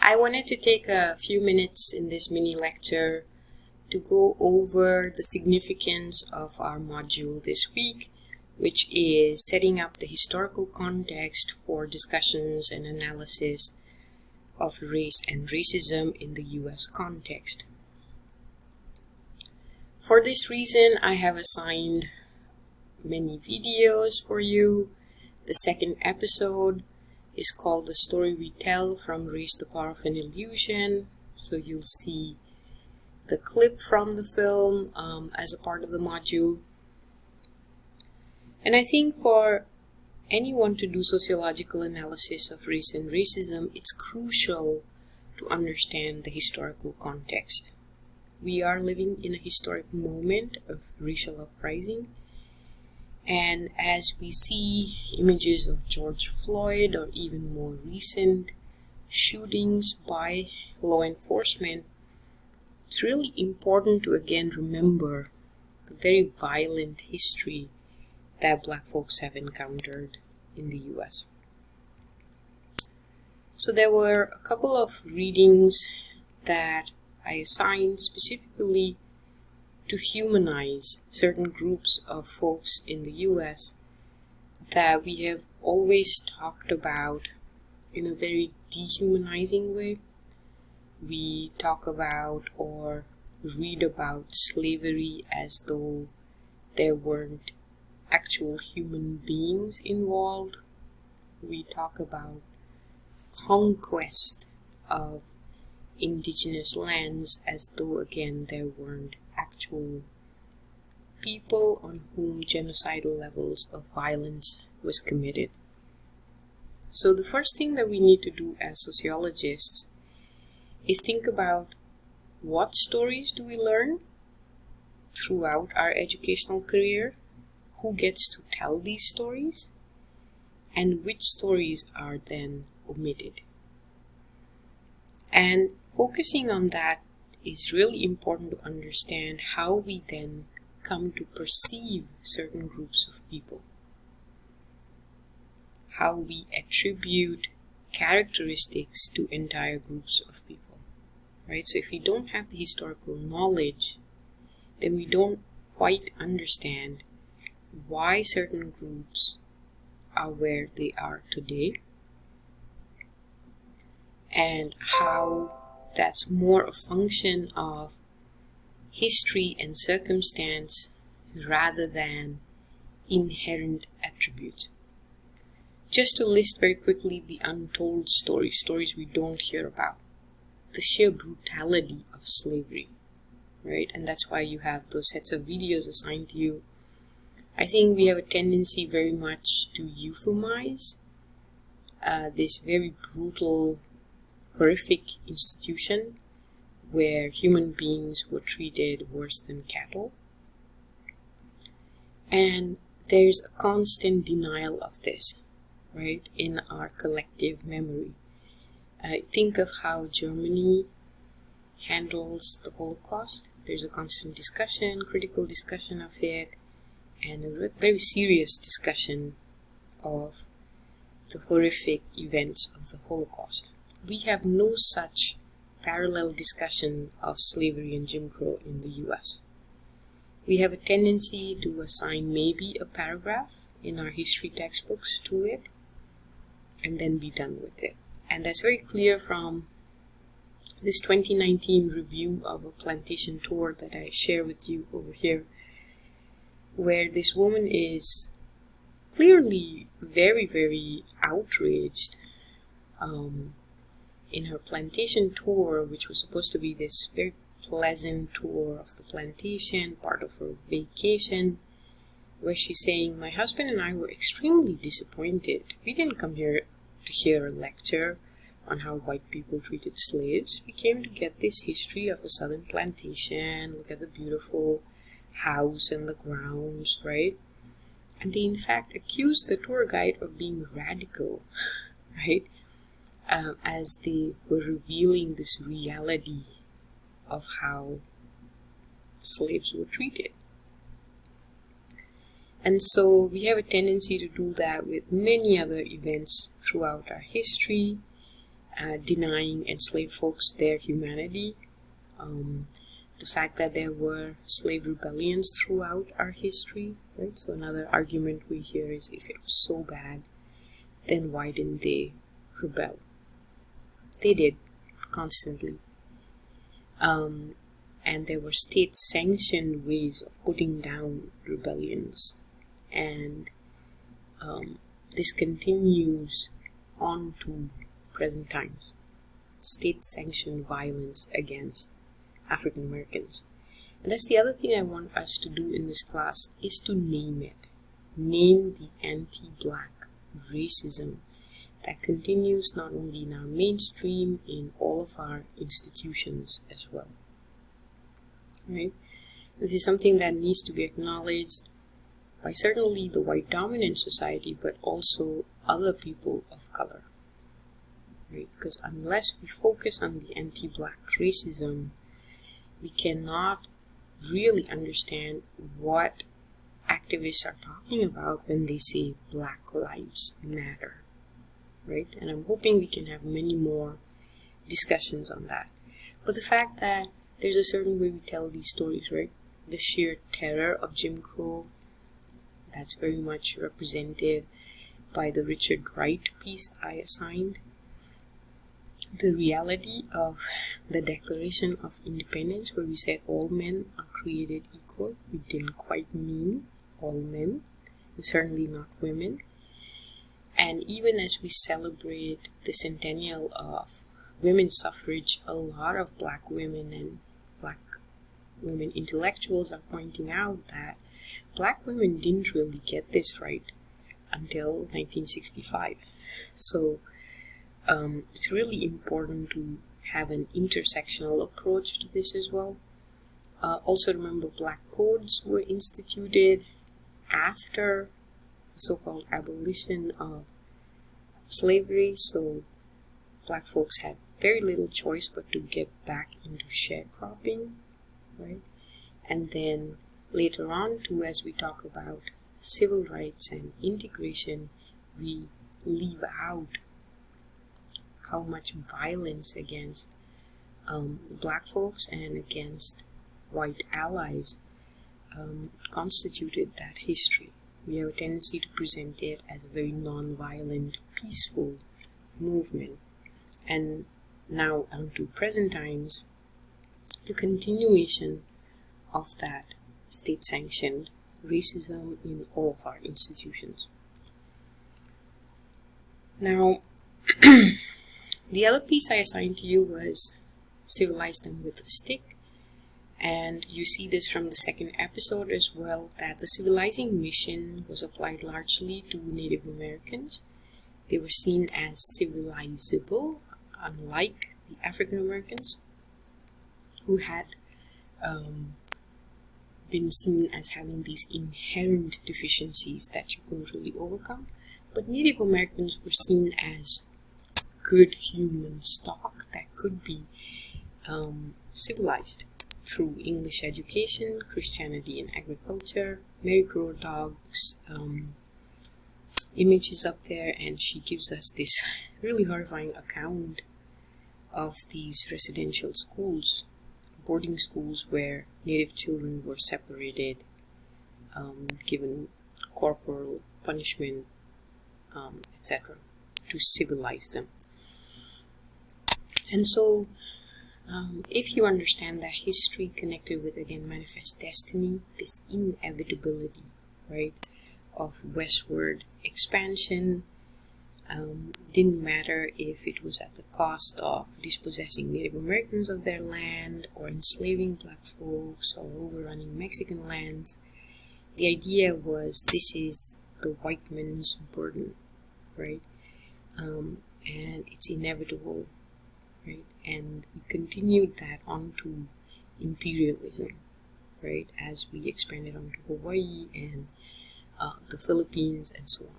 I wanted to take a few minutes in this mini lecture to go over the significance of our module this week, which is setting up the historical context for discussions and analysis of race and racism in the US context. For this reason, I have assigned many videos for you. The second episode is called The Story We Tell from Race, the Power of an Illusion. So you'll see the clip from the film as a part of the module. And I think for anyone to do sociological analysis of race and racism, it's crucial to understand the historical context. We are living in a historic moment of racial uprising, and as we see images of George Floyd or even more recent shootings by law enforcement, it's really important to again remember the very violent history that Black folks have encountered in the US. So there were a couple of readings that I assigned specifically to humanize certain groups of folks in the US that we have always talked about in a very dehumanizing way. We talk about or read about slavery as though there weren't actual human beings involved. We talk about conquest of indigenous lands as though again there weren't actual people on whom genocidal levels of violence was committed. So the first thing that we need to do as sociologists is think about what stories do we learn throughout our educational career, who gets to tell these stories, and which stories are then omitted. And focusing on that is really important to understand how we then come to perceive certain groups of people, how we attribute characteristics to entire groups of people, right? So if we don't have the historical knowledge, then we don't quite understand why certain groups are where they are today, and how that's more a function of history and circumstance rather than inherent attributes. Just to list very quickly the untold stories we don't hear about. The sheer brutality of slavery, right? And that's why you have those sets of videos assigned to you. I think we have a tendency very much to euphemize this very brutal, horrific institution where human beings were treated worse than cattle. And there's a constant denial of this, right, in our collective memory. Think of how Germany handles the Holocaust. There's a constant discussion, critical discussion of it, and a very serious discussion of the horrific events of the Holocaust. We have no such parallel discussion of slavery and Jim Crow in the US. We have a tendency to assign maybe a paragraph in our history textbooks to it and then be done with it. And that's very clear from this 2019 review of a plantation tour that I share with you over here, where this woman is clearly very, very outraged in her plantation tour, which was supposed to be this very pleasant tour of the plantation, part of her vacation, where she's saying, my husband and I were extremely disappointed. We didn't come here to hear a lecture on how white people treated slaves. We came to get this history of a southern plantation, look at the beautiful house and the grounds, right? And they in fact accused the tour guide of being radical, right? As they were revealing this reality of how slaves were treated. And so we have a tendency to do that with many other events throughout our history. denying enslaved folks their humanity. The fact that there were slave rebellions throughout our history, right? So another argument we hear is, if it was so bad, then why didn't they rebel? They did, constantly. And there were state-sanctioned ways of putting down rebellions. And this continues on to present times. State-sanctioned violence against African Americans. And that's the other thing I want us to do in this class, is to name it. Name the anti-black racism that continues not only in our mainstream, in all of our institutions as well. Right? This is something that needs to be acknowledged by certainly the white dominant society, but also other people of color. Right? Because unless we focus on the anti-black racism, we cannot really understand what activists are talking about when they say Black Lives Matter, right? And I'm hoping we can have many more discussions on that. But the fact that there's a certain way we tell these stories, right? The sheer terror of Jim Crow, that's very much represented by the Richard Wright piece I assigned. The reality of the Declaration of Independence, where we said all men are created equal. We didn't quite mean all men, and certainly not women. And even as we celebrate the centennial of women's suffrage, a lot of black women and black women intellectuals are pointing out that black women didn't really get this right until 1965. So it's really important to have an intersectional approach to this as well. Also remember, black codes were instituted after the so-called abolition of slavery, so black folks had very little choice but to get back into sharecropping, right? And then later on too, as we talk about civil rights and integration, we leave out how much violence against black folks and against white allies constituted that history. We have a tendency to present it as a very non-violent, peaceful movement. And now onto present times, the continuation of that state-sanctioned racism in all of our institutions. Now, the other piece I assigned to you was Civilize Them with a Stick. And you see this from the second episode as well, that the civilizing mission was applied largely to Native Americans. They were seen as civilizable, unlike the African Americans, who had been seen as having these inherent deficiencies that you couldn't really overcome. But Native Americans were seen as good human stock that could be civilized through English education, Christianity and agriculture. Mary Crow Dog's image is up there, and she gives us this really horrifying account of these residential schools, boarding schools where Native children were separated, given corporal punishment, etc., to civilize them. And so, if you understand that history connected with, again, manifest destiny, this inevitability, right, of westward expansion, didn't matter if it was at the cost of dispossessing Native Americans of their land, or enslaving black folks, or overrunning Mexican lands. The idea was, this is the white man's burden, right? And it's inevitable, right? And we continued that onto imperialism, right, as we expanded onto Hawaii and the Philippines and so on.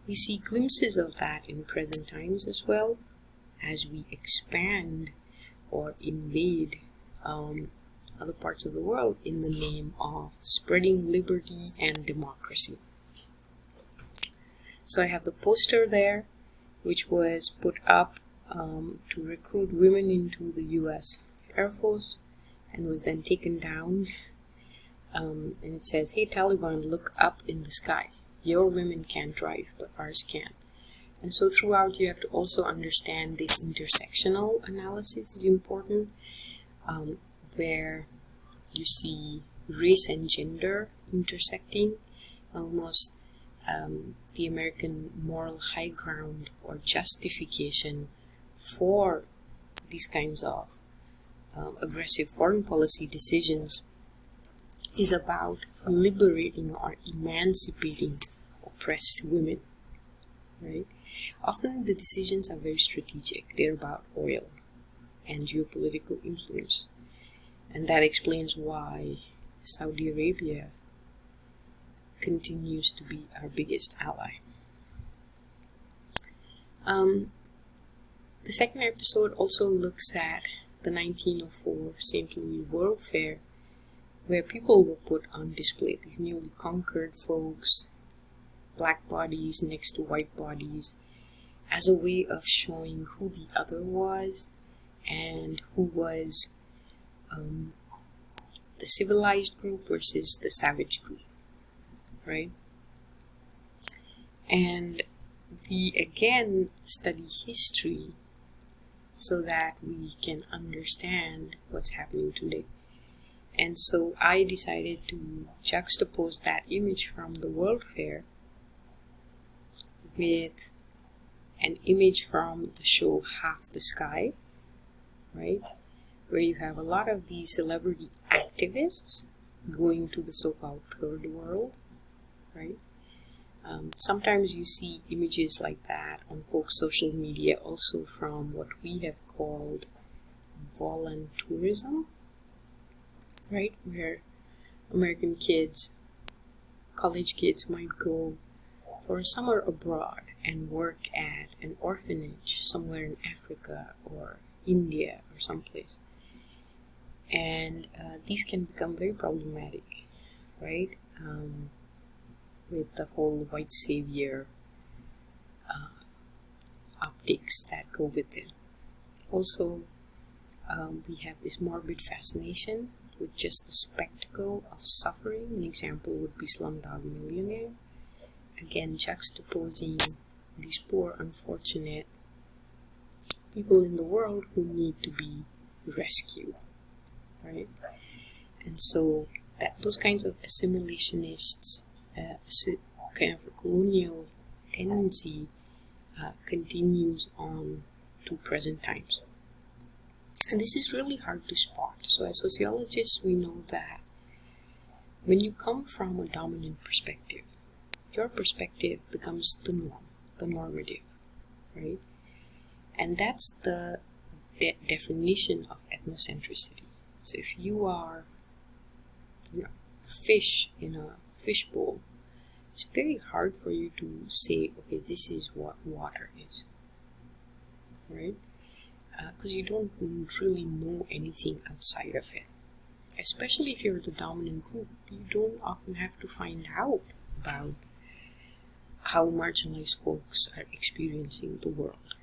We see glimpses of that in present times as well, as we expand or invade other parts of the world in the name of spreading liberty and democracy. So I have the poster there, which was put up to recruit women into the US Air Force and was then taken down. And it says, "Hey Taliban, look up in the sky. Your women can't drive, but ours can." And so throughout you have to also understand this intersectional analysis is important, where you see race and gender intersecting, almost the American moral high ground or justification for these kinds of aggressive foreign policy decisions is about liberating or emancipating oppressed women, right? Often the decisions are very strategic. They're about oil and geopolitical influence. And that explains why Saudi Arabia continues to be our biggest ally. The second episode also looks at the 1904 St. Louis World Fair, where people were put on display, these newly conquered folks, black bodies next to white bodies, as a way of showing who the other was and who was the civilized group versus the savage group, right? And we again study history so that we can understand what's happening today. And so I decided to juxtapose that image from the World Fair with an image from the show Half the Sky, right? Where you have a lot of these celebrity activists going to the so-called third world, right? Sometimes you see images like that on folks' social media, also from what we have called volunteerism, right? Where American kids, college kids might go for a summer abroad and work at an orphanage somewhere in Africa or India or someplace. And these can become very problematic, right? With the whole white savior optics that go with it. Also, we have this morbid fascination with just the spectacle of suffering. An example would be Slumdog Millionaire. Again, juxtaposing these poor, unfortunate people in the world who need to be rescued, right? And so those kinds of assimilationists, kind of a colonial tendency continues on to present times. And this is really hard to spot. So as sociologists, we know that when you come from a dominant perspective, your perspective becomes the norm, the normative, right? And that's the definition of ethnocentricity. So if you are a fish in a fishbowl, it's very hard for you to say, okay, this is what water is, right? Because you don't really know anything outside of it. Especially if you're the dominant group, you don't often have to find out about how marginalized folks are experiencing the world,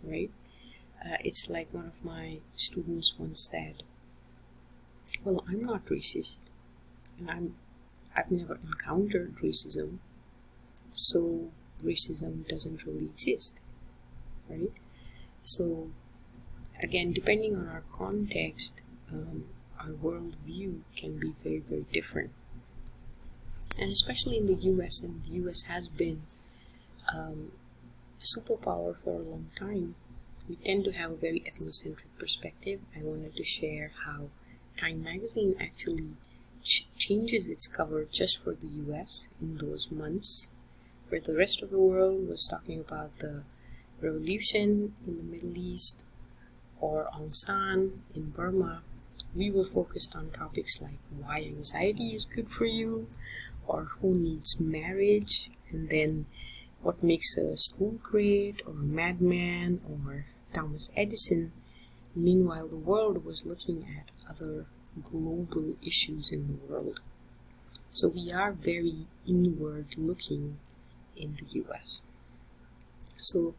right? It's like one of my students once said, well, I'm not racist, and I've never encountered racism, so racism doesn't really exist, right? So, again, depending on our context, our worldview can be very, very different. And especially in the US, and the US has been a superpower for a long time, we tend to have a very ethnocentric perspective. I wanted to share how Time magazine actually changes its cover just for the US in those months, where the rest of the world was talking about the revolution in the Middle East or Aung San in Burma. We were focused on topics like why anxiety is good for you, or who needs marriage, and then what makes a school great, or a madman, or Thomas Edison. Meanwhile, the world was looking at other global issues in the world. So we are very inward looking in the US. So